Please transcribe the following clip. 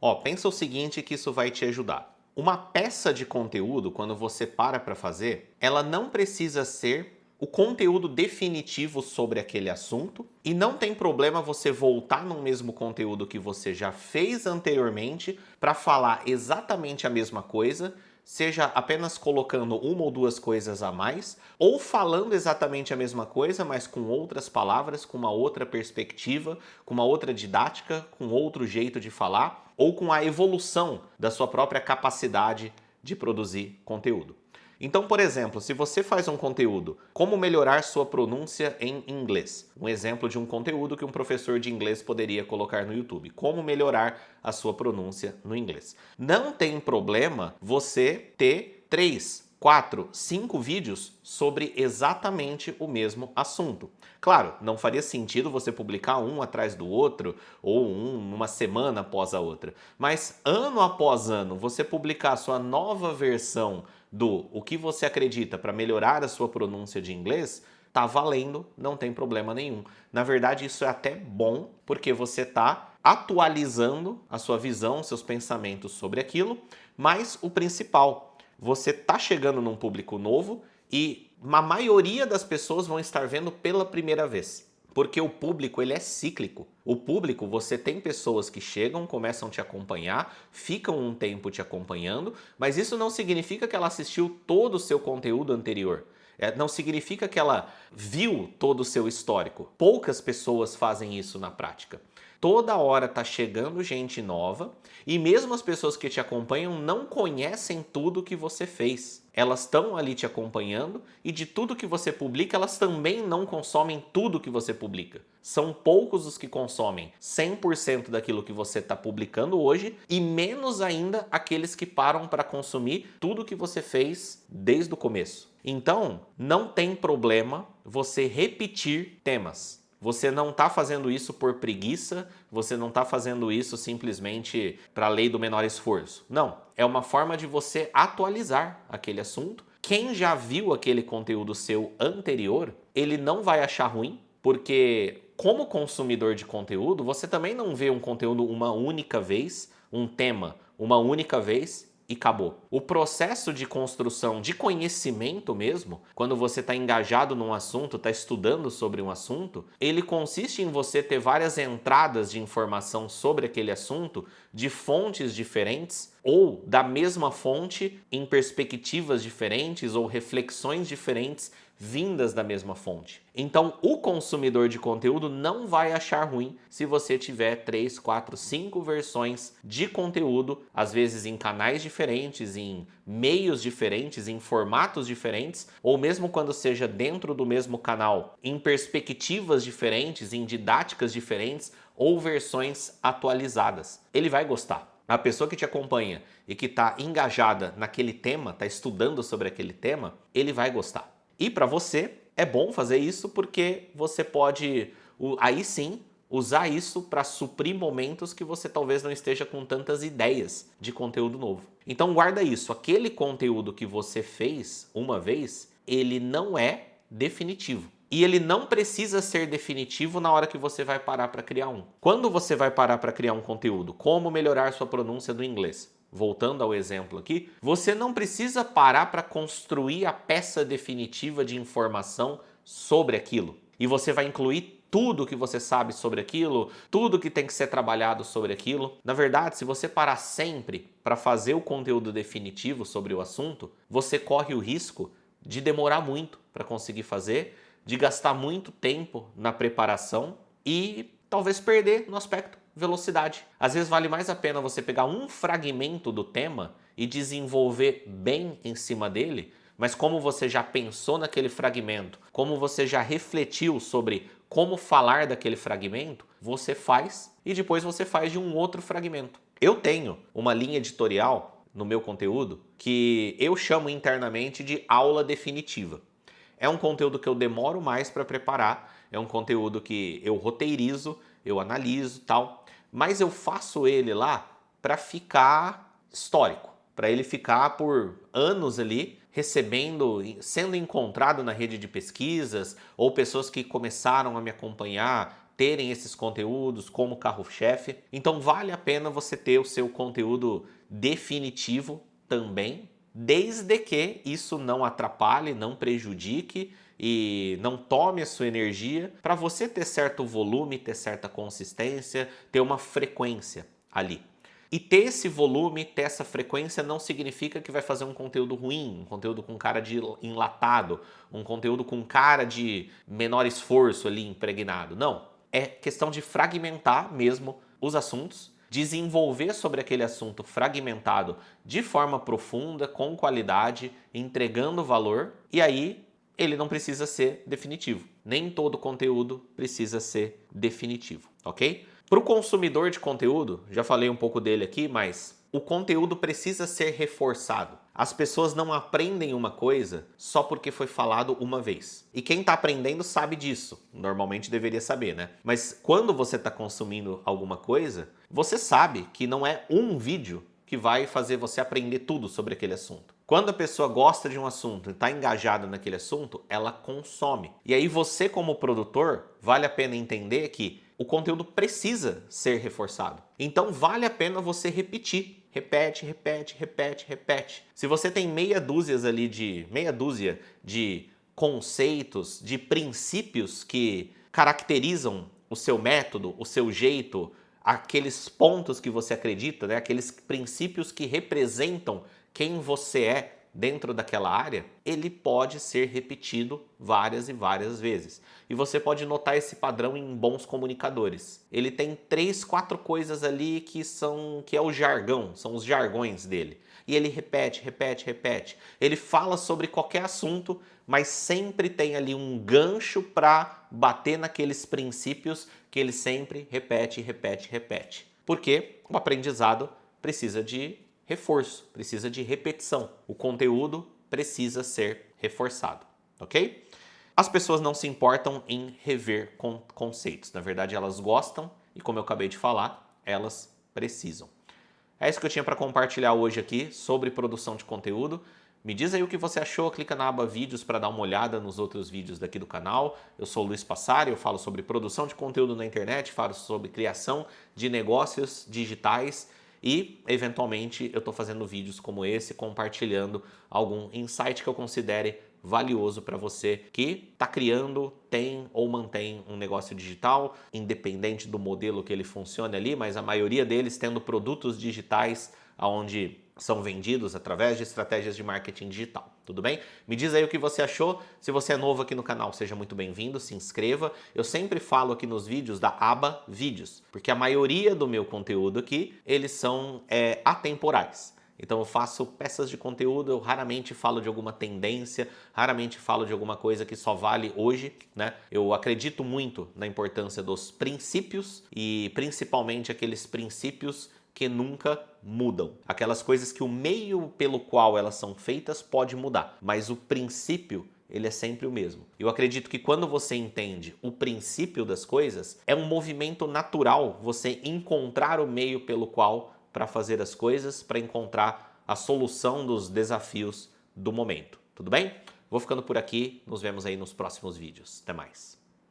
Ó, pensa o seguinte que isso vai te ajudar. Uma peça de conteúdo, quando você para fazer, ela não precisa ser o conteúdo definitivo sobre aquele assunto e não tem problema você voltar no mesmo conteúdo que você já fez anteriormente para falar exatamente a mesma coisa, seja apenas colocando uma ou duas coisas a mais, ou falando exatamente a mesma coisa, mas com outras palavras, com uma outra perspectiva, com uma outra didática, com outro jeito de falar, ou com a evolução da sua própria capacidade de produzir conteúdo. Então, por exemplo, se você faz um conteúdo, como melhorar sua pronúncia em inglês? Um exemplo de um conteúdo que um professor de inglês poderia colocar no YouTube. Como melhorar a sua pronúncia no inglês? Não tem problema você ter 3, 4, 5 vídeos sobre exatamente o mesmo assunto. Claro, não faria sentido você publicar um atrás do outro ou um numa semana após a outra, mas ano após ano você publicar a sua nova versão do o que você acredita para melhorar a sua pronúncia de inglês, tá valendo, não tem problema nenhum. Na verdade, isso é até bom, porque você tá atualizando a sua visão, seus pensamentos sobre aquilo, mas o principal, você tá chegando num público novo e a maioria das pessoas vão estar vendo pela primeira vez. Porque o público, ele é cíclico. O público, você tem pessoas que chegam, começam a te acompanhar, ficam um tempo te acompanhando, mas isso não significa que ela assistiu todo o seu conteúdo anterior. Não significa que ela viu todo o seu histórico. Poucas pessoas fazem isso na prática. Toda hora tá chegando gente nova e mesmo as pessoas que te acompanham não conhecem tudo que você fez. Elas estão ali te acompanhando e de tudo que você publica, elas também não consomem tudo que você publica. São poucos os que consomem 100% daquilo que você está publicando hoje e menos ainda aqueles que param para consumir tudo que você fez desde o começo. Então, não tem problema você repetir temas. Você não está fazendo isso por preguiça, você não está fazendo isso simplesmente para a lei do menor esforço. Não, é uma forma de você atualizar aquele assunto. Quem já viu aquele conteúdo seu anterior, ele não vai achar ruim, porque como consumidor de conteúdo, você também não vê um conteúdo uma única vez, um tema uma única vez e acabou. O processo de construção de conhecimento mesmo, quando você está engajado num assunto, está estudando sobre um assunto, ele consiste em você ter várias entradas de informação sobre aquele assunto de fontes diferentes ou da mesma fonte em perspectivas diferentes ou reflexões diferentes vindas da mesma fonte. Então, o consumidor de conteúdo não vai achar ruim se você tiver 3, 4, 5 versões de conteúdo, às vezes em canais diferentes, em meios diferentes, em formatos diferentes, ou mesmo quando seja dentro do mesmo canal, em perspectivas diferentes, em didáticas diferentes ou versões atualizadas. Ele vai gostar. A pessoa que te acompanha e que está engajada naquele tema, está estudando sobre aquele tema, ele vai gostar. E para você é bom fazer isso porque você pode, aí sim, usar isso para suprir momentos que você talvez não esteja com tantas ideias de conteúdo novo. Então guarda isso, aquele conteúdo que você fez uma vez, ele não é definitivo. E ele não precisa ser definitivo na hora que você vai parar para criar um. Quando você vai parar para criar um conteúdo, como melhorar sua pronúncia do inglês? Voltando ao exemplo aqui, você não precisa parar para construir a peça definitiva de informação sobre aquilo. E você vai incluir tudo que você sabe sobre aquilo, tudo que tem que ser trabalhado sobre aquilo. Na verdade, se você parar sempre para fazer o conteúdo definitivo sobre o assunto, você corre o risco de demorar muito para conseguir fazer, de gastar muito tempo na preparação e talvez perder no aspecto velocidade. Às vezes vale mais a pena você pegar um fragmento do tema e desenvolver bem em cima dele, mas como você já pensou naquele fragmento, como você já refletiu sobre como falar daquele fragmento, você faz e depois você faz de um outro fragmento. Eu tenho uma linha editorial no meu conteúdo que eu chamo internamente de aula definitiva. É um conteúdo que eu demoro mais para preparar, é um conteúdo que eu roteirizo, eu analiso e tal, mas eu faço ele lá para ficar histórico, para ele ficar por anos ali recebendo, sendo encontrado na rede de pesquisas ou pessoas que começaram a me acompanhar terem esses conteúdos como carro-chefe. Então vale a pena você ter o seu conteúdo definitivo também, desde que isso não atrapalhe, não prejudique e não tome a sua energia, para você ter certo volume, ter certa consistência, ter uma frequência ali. E ter esse volume, ter essa frequência não significa que vai fazer um conteúdo ruim, um conteúdo com cara de enlatado, um conteúdo com cara de menor esforço ali impregnado. Não. É questão de fragmentar mesmo os assuntos, desenvolver sobre aquele assunto fragmentado de forma profunda, com qualidade, entregando valor, e aí ele não precisa ser definitivo. Nem todo conteúdo precisa ser definitivo, ok? Para o consumidor de conteúdo, já falei um pouco dele aqui, mas o conteúdo precisa ser reforçado. As pessoas não aprendem uma coisa só porque foi falado uma vez. E quem está aprendendo sabe disso. Normalmente deveria saber, né? Mas quando você está consumindo alguma coisa, você sabe que não é um vídeo que vai fazer você aprender tudo sobre aquele assunto. Quando a pessoa gosta de um assunto e está engajada naquele assunto, ela consome. E aí você, como produtor, vale a pena entender que o conteúdo precisa ser reforçado. Então vale a pena você repetir. Repete, repete, repete, repete. Se você tem meia dúzia de conceitos, de princípios que caracterizam o seu método, o seu jeito, aqueles pontos que você acredita, né? Aqueles princípios que representam quem você é dentro daquela área, ele pode ser repetido várias e várias vezes. E você pode notar esse padrão em bons comunicadores. Ele tem 3, 4 coisas ali que é o jargão, são os jargões dele. E ele repete, repete, repete. Ele fala sobre qualquer assunto, mas sempre tem ali um gancho para bater naqueles princípios que ele sempre repete, repete, repete. Porque o aprendizado precisa de reforço, precisa de repetição. O conteúdo precisa ser reforçado, ok? As pessoas não se importam em rever conceitos. Na verdade, elas gostam e, como eu acabei de falar, elas precisam. É isso que eu tinha para compartilhar hoje aqui sobre produção de conteúdo. Me diz aí o que você achou, clica na aba vídeos para dar uma olhada nos outros vídeos daqui do canal. Eu sou o Luiz Passari, eu falo sobre produção de conteúdo na internet, falo sobre criação de negócios digitais e, eventualmente, eu estou fazendo vídeos como esse, compartilhando algum insight que eu considere valioso para você que está criando, tem ou mantém um negócio digital, independente do modelo que ele funcione ali, mas a maioria deles tendo produtos digitais onde são vendidos através de estratégias de marketing digital, tudo bem? Me diz aí o que você achou. Se você é novo aqui no canal, seja muito bem-vindo, se inscreva. Eu sempre falo aqui nos vídeos da aba vídeos, porque a maioria do meu conteúdo aqui, eles são atemporais. Então eu faço peças de conteúdo, eu raramente falo de alguma tendência, raramente falo de alguma coisa que só vale hoje, né? Eu acredito muito na importância dos princípios e principalmente aqueles princípios que nunca mudam. Aquelas coisas que o meio pelo qual elas são feitas pode mudar, mas o princípio ele é sempre o mesmo. Eu acredito que quando você entende o princípio das coisas, é um movimento natural você encontrar o meio pelo qual para fazer as coisas, para encontrar a solução dos desafios do momento. Tudo bem? Vou ficando por aqui, nos vemos aí nos próximos vídeos. Até mais!